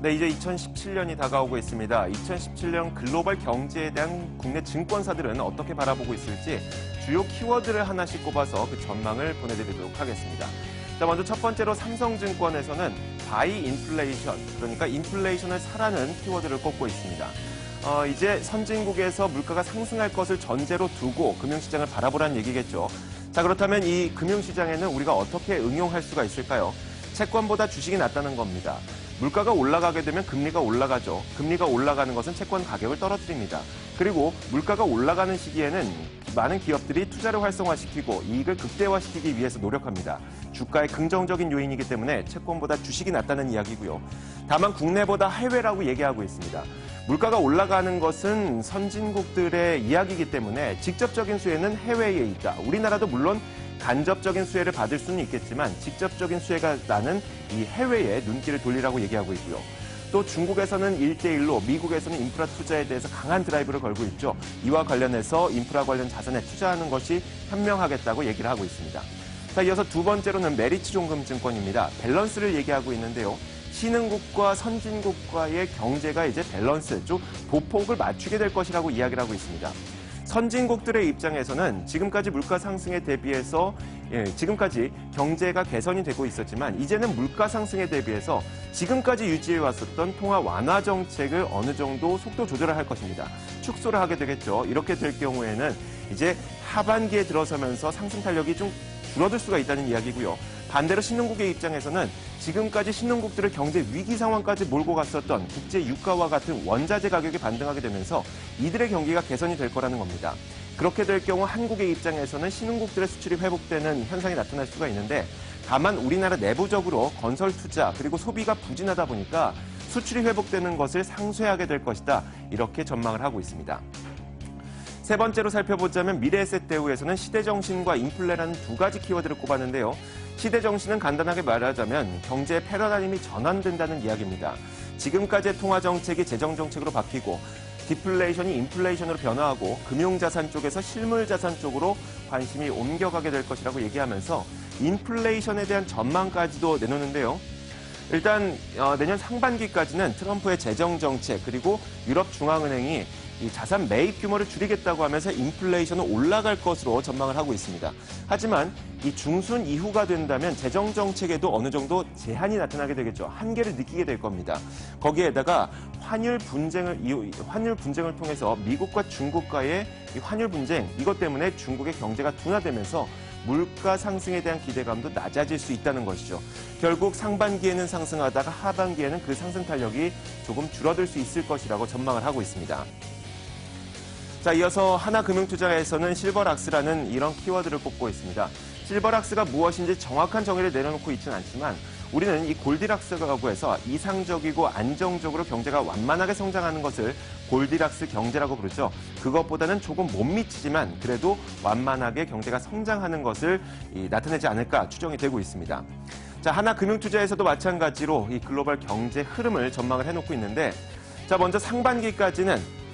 네, 이제 2017년이 다가오고 있습니다. 2017년 글로벌 경제에 대한 국내 증권사들은 어떻게 바라보고 있을지 주요 키워드를 하나씩 꼽아서 그 전망을 보내드리도록 하겠습니다. 자, 먼저 첫 번째로 삼성증권에서는 바이 인플레이션, 그러니까 인플레이션을 사라는 키워드를 꼽고 있습니다. 이제 선진국에서 물가가 상승할 것을 전제로 두고 금융시장을 바라보라는 얘기겠죠. 자, 그렇다면 이 금융시장에는 우리가 어떻게 응용할 수가 있을까요? 채권보다 주식이 낫다는 겁니다. 물가가 올라가게 되면 금리가 올라가죠. 금리가 올라가는 것은 채권 가격을 떨어뜨립니다. 그리고 물가가 올라가는 시기에는 많은 기업들이 투자를 활성화시키고 이익을 극대화시키기 위해서 노력합니다. 주가의 긍정적인 요인이기 때문에 채권보다 주식이 낫다는 이야기고요. 다만 국내보다 해외라고 얘기하고 있습니다. 물가가 올라가는 것은 선진국들의 이야기이기 때문에 직접적인 수혜는 해외에 있다. 우리나라도 물론 간접적인 수혜를 받을 수는 있겠지만 직접적인 수혜가 나는 이 해외에 눈길을 돌리라고 얘기하고 있고요. 또 중국에서는 1대1로 미국에서는 인프라 투자에 대해서 강한 드라이브를 걸고 있죠. 이와 관련해서 인프라 관련 자산에 투자하는 것이 현명하겠다고 얘기를 하고 있습니다. 자, 이어서 두 번째로는 메리츠종금증권입니다. 밸런스를 얘기하고 있는데요. 신흥국과 선진국과의 경제가 이제 밸런스, 즉 보폭을 맞추게 될 것이라고 이야기를 하고 있습니다. 선진국들의 입장에서는 지금까지 물가 상승에 대비해서 지금까지 경제가 개선이 되고 있었지만 이제는 물가 상승에 대비해서 지금까지 유지해왔었던 통화 완화 정책을 어느 정도 속도 조절을 할 것입니다. 축소를 하게 되겠죠. 이렇게 될 경우에는 이제 하반기에 들어서면서 상승 탄력이 좀 줄어들 수가 있다는 이야기고요. 반대로 신흥국의 입장에서는 지금까지 신흥국들을 경제 위기 상황까지 몰고 갔었던 국제 유가와 같은 원자재 가격이 반등하게 되면서 이들의 경기가 개선이 될 거라는 겁니다. 그렇게 될 경우 한국의 입장에서는 신흥국들의 수출이 회복되는 현상이 나타날 수가 있는데 다만 우리나라 내부적으로 건설 투자 그리고 소비가 부진하다 보니까 수출이 회복되는 것을 상쇄하게 될 것이다. 이렇게 전망을 하고 있습니다. 세 번째로 살펴보자면 미래에셋대우에서는 시대정신과 인플레라는 두 가지 키워드를 꼽았는데요. 시대정신은 간단하게 말하자면 경제의 패러다임이 전환된다는 이야기입니다. 지금까지의 통화정책이 재정정책으로 바뀌고 디플레이션이 인플레이션으로 변화하고 금융자산 쪽에서 실물자산 쪽으로 관심이 옮겨가게 될 것이라고 얘기하면서 인플레이션에 대한 전망까지도 내놓는데요. 일단 내년 상반기까지는 트럼프의 재정정책 그리고 유럽중앙은행이 이 자산 매입 규모를 줄이겠다고 하면서 인플레이션은 올라갈 것으로 전망을 하고 있습니다. 하지만 이 중순 이후가 된다면 재정 정책에도 어느 정도 제한이 나타나게 되겠죠. 한계를 느끼게 될 겁니다. 거기에다가 환율 분쟁을 통해서 미국과 중국과의 이 환율 분쟁 이것 때문에 중국의 경제가 둔화되면서 물가 상승에 대한 기대감도 낮아질 수 있다는 것이죠. 결국 상반기에는 상승하다가 하반기에는 그 상승 탄력이 조금 줄어들 수 있을 것이라고 전망을 하고 있습니다. 자, 이어서 하나금융투자에서는 실버락스라는 이런 키워드를 꼽고 있습니다. 실버락스가 무엇인지 정확한 정의를 내려놓고 있지는 않지만 우리는 이 골디락스라고 해서 이상적이고 안정적으로 경제가 완만하게 성장하는 것을 골디락스 경제라고 부르죠. 그것보다는 조금 못 미치지만 그래도 완만하게 경제가 성장하는 것을 나타내지 않을까 추정이 되고 있습니다. 자, 하나금융투자에서도 마찬가지로 이 글로벌 경제 흐름을 전망을 해놓고 있는데 자, 먼저 상반기까지는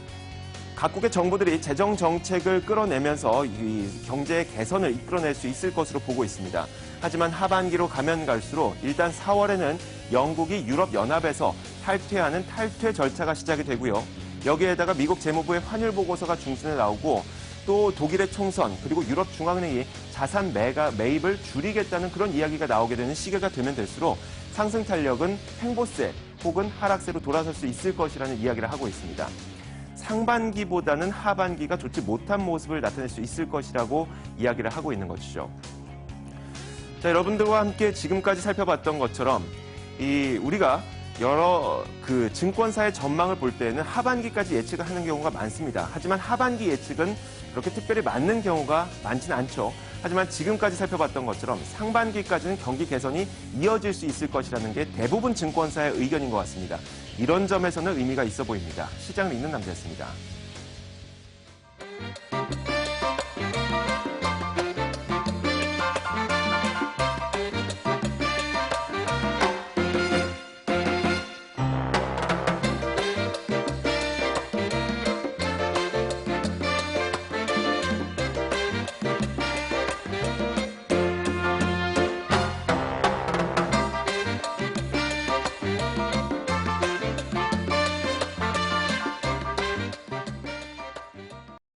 각국의 정부들이 재정 정책을 끌어내면서 이 경제의 개선을 이끌어낼 수 있을 것으로 보고 있습니다. 하지만 하반기로 가면 갈수록 일단 4월에는 영국이 유럽연합에서 탈퇴하는 탈퇴 절차가 시작이 되고요. 여기에다가 미국 재무부의 환율 보고서가 중순에 나오고 또 독일의 총선 그리고 유럽중앙은행이 자산 매입을 줄이겠다는 그런 이야기가 나오게 되는 시기가 되면 될수록 상승 탄력은 횡보세 혹은 하락세로 돌아설 수 있을 것이라는 이야기를 하고 있습니다. 상반기보다는 하반기가 좋지 못한 모습을 나타낼 수 있을 것이라고 이야기를 하고 있는 것이죠. 자, 여러분들과 함께 지금까지 살펴봤던 것처럼 우리가 여러 증권사의 전망을 볼 때는 하반기까지 예측을 하는 경우가 많습니다. 하지만 하반기 예측은 그렇게 특별히 맞는 경우가 많지는 않죠. 하지만 지금까지 살펴봤던 것처럼 상반기까지는 경기 개선이 이어질 수 있을 것이라는 게 대부분 증권사의 의견인 것 같습니다. 이런 점에서는 의미가 있어 보입니다. 시장을 읽는 남자였습니다.